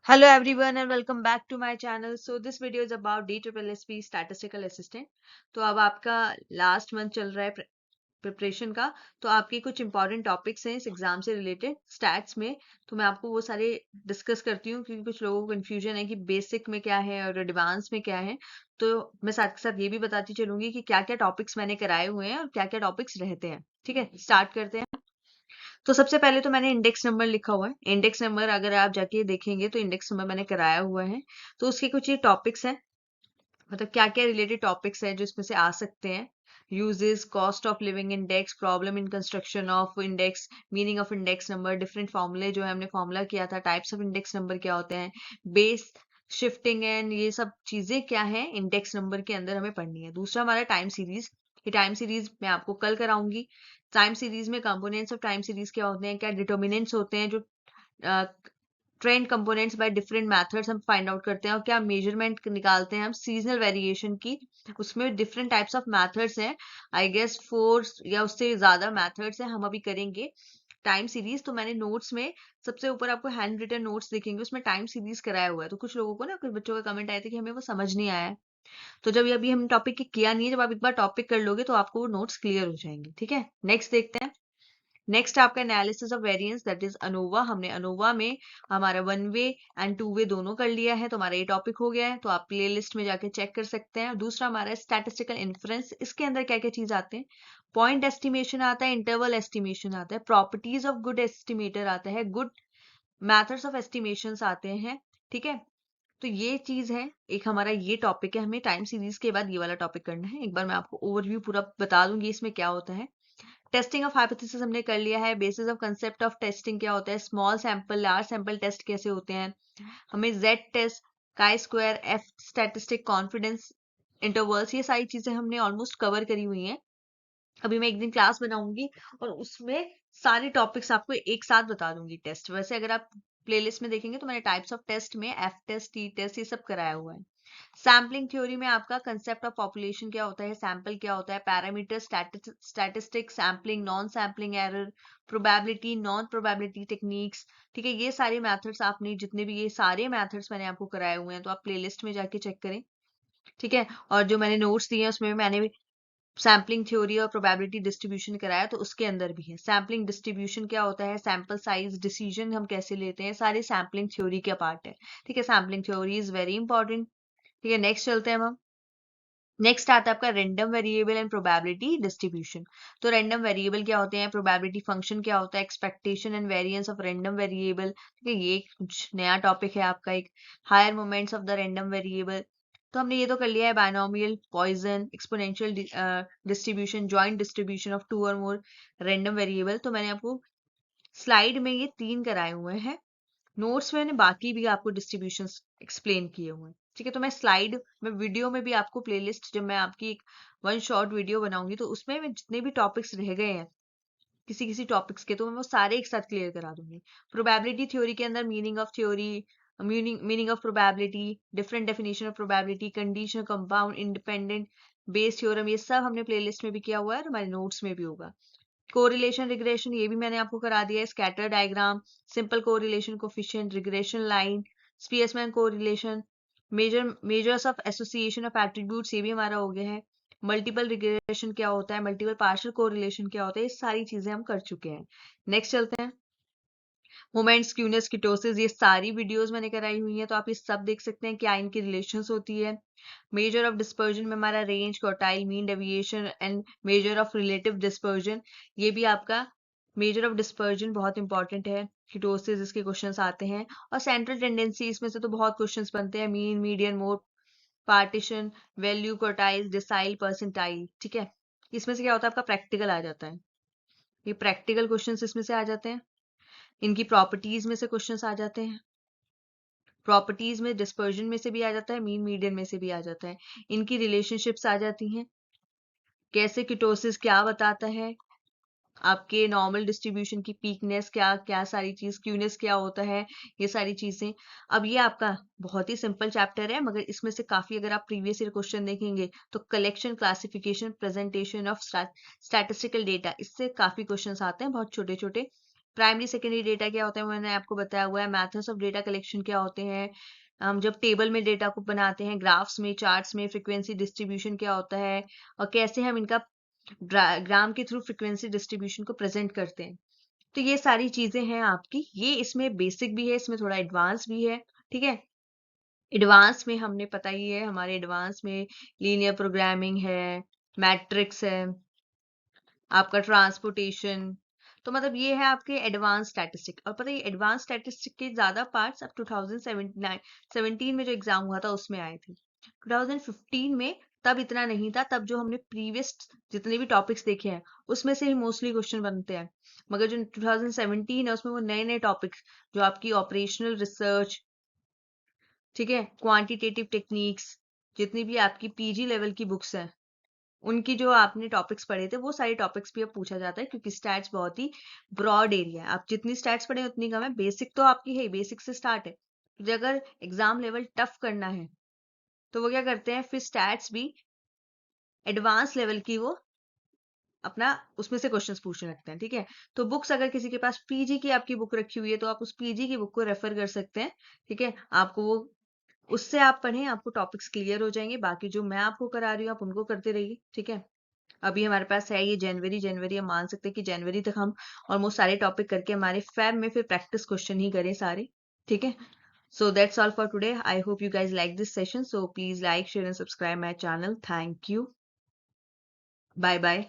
Hello everyone and welcome back to my channel. So this video is about DSSP Statistical Assistant. तो अब आपका last month चल रहा है प्रिपरेशन का, तो आपके कुछ इंपॉर्टेंट टॉपिक्स हैं इस एग्जाम से रिलेटेड स्टैट्स में। तो मैं आपको वो सारे डिस्कस करती हूँ क्योंकि कुछ लोगों को कंफ्यूजन है कि बेसिक में क्या है और एडवांस में क्या है। तो मैं साथ के साथ ये भी बताती चलूंगी कि क्या क्या टॉपिक्स मैंने कराए हुए हैं और क्या क्या टॉपिक्स रहते हैं। ठीक है, स्टार्ट करते हैं। तो सबसे पहले तो मैंने इंडेक्स नंबर लिखा हुआ है। इंडेक्स नंबर अगर आप जाके देखेंगे तो इंडेक्स नंबर मैंने कराया हुआ है। तो उसके कुछ ये टॉपिक्स हैं, मतलब क्या क्या रिलेटेड टॉपिक्स हैं जो इसमें से आ सकते हैं। Uses, cost of living index, problem in construction of index, meaning of index number, different फॉर्मूले जो है हमने फॉर्मूला किया था, टाइप्स ऑफ इंडेक्स नंबर क्या होते हैं, बेस शिफ्टिंग एंड ये सब चीजें क्या है इंडेक्स नंबर के अंदर हमें पढ़नी है। दूसरा हमारा टाइम सीरीज। ये टाइम सीरीज मैं आपको कल कराऊंगी। टाइम सीरीज में कंपोनेंट्स ऑफ टाइम सीरीज क्या होते हैं, क्या डिटर्मिनेंट्स होते हैं, जो trend components by different methods हम फाइंड आउट करते हैं, और क्या मेजरमेंट निकालते हैं हम सीजनल वेरिएशन की। उसमें डिफरेंट टाइप्स ऑफ मेथड्स हैं, आई गेस 4 या उससे ज्यादा मेथड्स हैं, हम अभी करेंगे टाइम सीरीज। तो मैंने नोट्स में सबसे ऊपर आपको हैंड रिटन नोट्स दिखेंगे, उसमें टाइम सीरीज कराया हुआ है। तो कुछ लोगों को ना, कुछ बच्चों का कमेंट आए थे कि हमें वो समझ नहीं आया है। तो जब ये अभी हम टॉपिक किया नहीं है, जब आप एक बार टॉपिक कर लोगे तो आपको वो नोट्स क्लियर हो जाएंगे। ठीक है, नेक्स्ट देखते हैं। नेक्स्ट आपका analysis of variance, that is ANOVA. हमने अनोवा में हमारा one way and two way दोनों कर लिया है, तो हमारा ये टॉपिक हो गया है। तो आप प्ले लिस्ट में जाके चेक कर सकते हैं। दूसरा हमारा स्टैटिस्टिकल इन्फ्रेंस। इसके अंदर क्या क्या चीज आते हैं, पॉइंट एस्टिमेशन आता है, इंटरवल एस्टिमेशन आता है, प्रॉपर्टीज ऑफ गुड एस्टिमेटर आता है, गुड मैथड्स ऑफ एस्टिमेशन आते हैं। ठीक है, तो ये चीज है, एक हमारा ये टॉपिक है। हमें टाइम सीरीज के बाद ये वाला टॉपिक करना है। एक बार मैं आपको ओवरव्यू पूरा बता दूंगी इसमें क्या होता है। टेस्टिंग ऑफ हाइपोथेसिस हमने कर लिया है। Basis of concept of testing क्या होता है, small sample large sample test कैसे होते हैं, हमें Z test, chi square, F statistic, confidence intervals, ये सारी चीजें हमने ऑलमोस्ट कवर करी हुई हैं। अभी मैं एक दिन क्लास बनाऊंगी और उसमें सारे टॉपिक्स आपको एक साथ बता दूंगी। टेस्ट वैसे अगर आप प्लेलिस्ट में देखेंगे तो मैंने टाइप्स ऑफ टेस्ट में एफ टेस्ट, टी टेस्ट, ये सब कराया हुआ है। सैम्पलिंग थ्योरी में आपका कंसेप्ट ऑफ पॉपुलेशन क्या होता है, सैंपल क्या होता है, parameter, statistic, sampling, non sampling error, probability, non probability techniques. ठीक है, ये सारे मेथड्स आपने जितने भी ये सारे मेथड्स मैंने आपको कराए हुए हैं, तो आप प्लेलिस्ट में जाके चेक करें। ठीक है, और जो मैंने नोट्स दिए हैं उसमें मैंने सैम्पलिंग थ्योरी और प्रोबेबिलिटी डिस्ट्रीब्यूशन कराया, तो उसके अंदर भी है। सैम्पलिंग डिस्ट्रीब्यूशन क्या होता है, सैंपल साइज, डिसीजन हम कैसे लेते हैं, सारे सैम्पलिंग थ्योरी का पार्ट है। ठीक है, sampling theory is very important. ठीक है, नेक्स्ट चलते हैं हम। नेक्स्ट आता है आपका random variable and probability distribution. तो रैंडम वेरिएबल क्या होते हैं, प्रोबेबिलिटी फंक्शन क्या होता है, expectation and variance of random variable. ठीक है, ये कुछ नया टॉपिक है आपका एक। Higher moments of the random variable, तो हमने ये तो कर लिया है। Binomial, Poisson, exponential distribution, joint distribution of two और मोर रैंडम वेरिएबल। तो मैंने आपको स्लाइड में ये 3 कराए हुए हैं। नोट्स में मैंने बाकी भी आपको डिस्ट्रीब्यूशंस एक्सप्लेन किए हुए हैं। ठीक है, तो मैं स्लाइड में वीडियो में भी आपको प्लेलिस्ट, जब मैं आपकी एक वन शॉट वीडियो बनाऊंगी तो उसमें मैं जितने भी टॉपिक्स रह गए हैं किसी किसी टॉपिक्स के, तो मैं वो सारे एक साथ क्लियर करा दूंगी। प्रोबेबिलिटी थ्योरी के अंदर meaning of theory, meaning of probability, different definition of probability, conditional, compound, independent, Bayes theorem, ये सब हमने प्लेलिस्ट में भी किया हुआ है और हमारे नोट्स में भी होगा। कोरिलेशन रिग्रेशन ये भी मैंने आपको करा दिया है। Scatter diagram, simple correlation coefficient, regression line, Spearman correlation, measures of association of attributes, ये भी हमारा हो गया है। मल्टीपल रिग्रेशन क्या होता है, मल्टीपल पार्शियल कोरिलेशन क्या होता है, ये सारी चीजें हम कर चुके हैं। नेक्स्ट चलते हैं। मोमेंट्स, क्यूनेस, किटोसिस, ये सारी वीडियोस मैंने कराई हुई हैं, तो आप ये सब देख सकते हैं क्या इनकी रिलेशंस होती है। मेजर ऑफ डिस्पर्जन में हमारा range, quartile, mean, deviation and measure of relative dispersion, ये भी आपका मेजर ऑफ डिस्पर्जन बहुत इंपॉर्टेंट है। किटोसिस, इसके क्वेश्चंस आते हैं। और सेंट्रल टेंडेंसी, इसमें से तो बहुत क्वेश्चंस बनते हैं। Mean, median, mode, partition, value, quartile, decile, percentile. ठीक है, इसमें से क्या होता है, आपका प्रैक्टिकल आ जाता है। ये प्रैक्टिकल क्वेश्चंस इसमें से आ जाते हैं। इनकी प्रॉपर्टीज में से क्वेश्चंस आ जाते हैं। प्रॉपर्टीज में डिस्पर्जन में से भी आ जाता है, मीन मीडियन में से भी आ जाता है। इनकी रिलेशनशिप्स आ जाती हैं, कैसे किटोसिस क्या बताता है, आपके नॉर्मल डिस्ट्रीब्यूशन की पीकनेस क्या, क्या सारी चीज, क्यूनेस क्या होता है, ये सारी चीजें। अब ये आपका बहुत ही सिंपल चैप्टर है, मगर इसमें से काफी, अगर आप प्रीवियस ईयर क्वेश्चन देखेंगे तो collection, classification, presentation of statistical data, इससे काफी क्वेश्चंस आते हैं, बहुत छोटे छोटे। प्राइमरी सेकेंडरी डेटा क्या होता है मैंने आपको बताया हुआ है। मेथड्स ऑफ डेटा कलेक्शन क्या होते हैं, हम जब टेबल में डेटा को बनाते हैं, ग्राफ्स में, चार्ट्स में, फ्रीक्वेंसी डिस्ट्रीब्यूशन क्या होता है, और कैसे हम इनका ग्राम के थ्रू फ्रीक्वेंसी डिस्ट्रीब्यूशन को प्रेजेंट करते हैं। तो ये सारी चीजें हैं आपकी, ये इसमें बेसिक भी है, इसमें थोड़ा एडवांस भी है। ठीक है, एडवांस में हमने पता ही है, हमारे एडवांस में लीनियर प्रोग्रामिंग है, मैट्रिक्स है, आपका ट्रांसपोर्टेशन। तो मतलब ये है आपके एडवांस स्टैटिस्टिक। और पता है एडवांस स्टैटिस्टिक के ज्यादा पार्ट्स अब 2017 में जो एग्जाम हुआ था उसमें आए थे। 2015 में तब इतना नहीं था, तब जो हमने प्रीवियस जितने भी टॉपिक्स देखे हैं उसमें से ही मोस्टली क्वेश्चन बनते हैं। मगर जो 2017 है उसमें वो नए नए टॉपिक्स, जो आपकी ऑपरेशनल रिसर्च, ठीक है, क्वांटिटेटिव टेक्निक्स, जितनी भी आपकी पीजी लेवल की बुक्स हैं उनकी जो आपने टॉपिक्स पढ़े थे वो सारे टॉपिक्स भी अब पूछा जाता है, क्योंकि स्टैट्स बहुत ही ब्रॉड एरिया है। आप जितनी स्टैट्स पढ़े उतनी कम है। बेसिक तो आपकी है, बेसिक से स्टार्ट है। तो अगर एग्जाम लेवल टफ करना है तो वो क्या करते हैं, फिर स्टैट्स भी एडवांस लेवल की वो अपना उसमें से क्वेश्चंस पूछने लगते हैं। ठीक है, तो बुक्स अगर किसी के पास पीजी की आपकी बुक रखी हुई है तो आप उस पीजी की बुक को रेफर कर सकते हैं। ठीक है, आपको वो उससे आप पढ़ें, आपको टॉपिक्स क्लियर हो जाएंगे। बाकी जो मैं आपको करा रही हूँ आप उनको करते रहिए। ठीक है, अभी हमारे पास है ये जनवरी हम मान सकते हैं कि जनवरी तक हम ऑलमोस्ट सारे टॉपिक करके हमारे फैब में फिर प्रैक्टिस क्वेश्चन ही करें सारे। ठीक है, so that's all for today. I hope you guys like this session, so please like, share and subscribe my channel. Thank you. Bye bye.